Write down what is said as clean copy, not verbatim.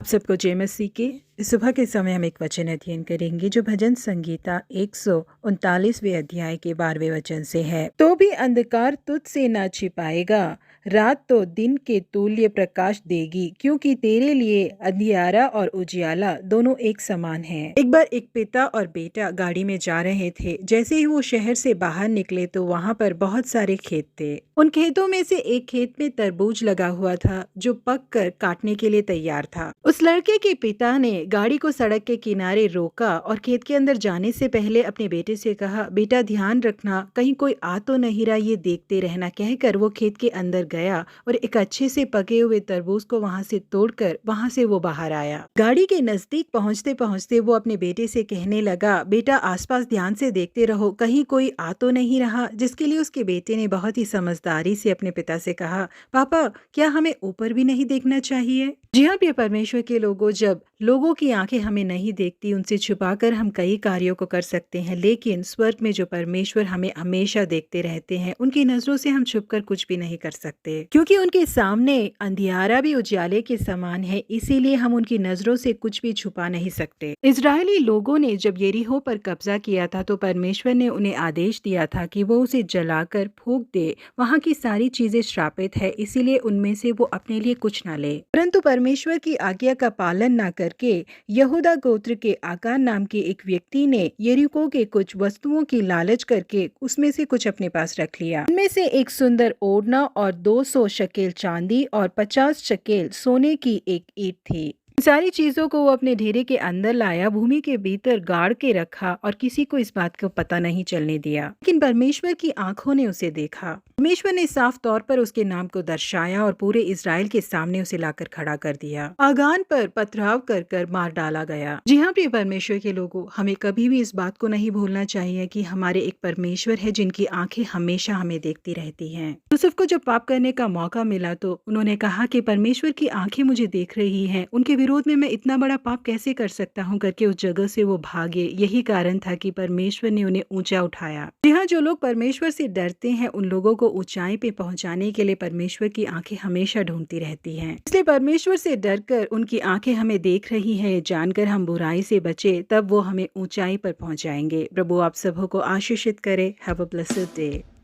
सबको जय मसीह की। सुबह के समय हम एक वचन अध्ययन करेंगे जो भजन संगीता 139वें अध्याय के 12वें वचन से है। तो भी अंधकार तुझ से न छिपाएगा, रात तो दिन के तुल्य प्रकाश देगी, क्योंकि तेरे लिए अंधियारा और उजियाला दोनों एक समान हैं। एक बार एक पिता और बेटा गाड़ी में जा रहे थे। जैसे ही वो शहर से बाहर निकले तो वहां पर बहुत सारे खेत थे। उन खेतों में से एक खेत में तरबूज लगा हुआ था जो पक कर काटने के लिए तैयार था। उस लड़के के पिता ने गाड़ी को सड़क के किनारे रोका और खेत के अंदर जाने से पहले अपने बेटे से कहा, बेटा ध्यान रखना, कहीं कोई आ तो नहीं रहा, ये देखते रहना। कहकर वो खेत के अंदर गया और एक अच्छे से पके हुए तरबूज को वहां से तोड़कर वहां से वो बाहर आया। गाड़ी के नजदीक पहुंचते पहुंचते वो अपने बेटे से कहने लगा, बेटा आसपास ध्यान से देखते रहो, कहीं कोई आ तो नहीं रहा। जिसके लिए उसके बेटे ने बहुत ही समझदारी से अपने पिता से कहा, पापा क्या हमें ऊपर भी नहीं देखना चाहिए? जी हाँ प्रिय परमेश्वर के लोगों, जब लोगों की आंखें हमें नहीं देखती, उनसे छुपाकर हम कई कार्यों को कर सकते हैं, लेकिन स्वर्ग में जो परमेश्वर हमें हमेशा देखते रहते हैं, उनकी नजरों से हम छुपकर कुछ भी नहीं कर सकते, क्योंकि उनके सामने अंधियारा भी उजाले के समान है। इसीलिए हम उनकी नजरों से कुछ भी छुपा नहीं सकते। इजरायली लोगों ने जब यरीहो पर कब्जा किया था तो परमेश्वर ने उन्हें आदेश दिया था कि वो उसे जलाकर फूंक दे। वहां की सारी चीजें श्रापित है, इसीलिए उनमें से वो अपने लिए कुछ न ले। परंतु परमेश्वर की आज्ञा का पालन न करके यहूदा गोत्र के आकान नाम के एक व्यक्ति ने यरीहो के कुछ वस्तुओं की लालच करके उसमें से कुछ अपने पास रख लिया। उनमें से एक सुंदर ओढ़ना और 200 शकेल चांदी और 50 शकेल सोने की एक ईंट थी। सारी चीजों को वो अपने ढेरे के अंदर लाया, भूमि के भीतर गाड़ के रखा और किसी को इस बात को पता नहीं चलने दिया। लेकिन परमेश्वर की आंखों ने उसे देखा। परमेश्वर ने साफ तौर पर उसके नाम को दर्शाया और पूरे इजराइल के सामने उसे लाकर खड़ा कर दिया। आगान पर पथराव कर कर मार डाला गया। जी हाँ प्रिय परमेश्वर के लोगों, हमें कभी भी इस बात को नहीं भूलना चाहिए कि हमारे एक परमेश्वर है जिनकी आंखें हमेशा हमें देखती रहती हैं। यूसुफ को जब पाप करने का मौका मिला तो उन्होंने कहा कि परमेश्वर की आंखें मुझे देख रही हैं, उनके विरोध में मैं इतना बड़ा पाप कैसे कर सकता हूँ करके उस जगह से वो भागे। यही कारण था कि परमेश्वर ने उन्हें ऊंचा उठाया। जी हाँ, जो लोग परमेश्वर से डरते हैं उन लोगों को ऊंचाई पे पहुंचाने के लिए परमेश्वर की आंखें हमेशा ढूंढती रहती हैं। इसलिए परमेश्वर से डरकर उनकी आंखें हमें देख रही हैं, जानकर हम बुराई से बचे, तब वो हमें ऊंचाई पर पहुंचाएंगे। प्रभु आप सबों को आशीषित करे। Have a blessed day.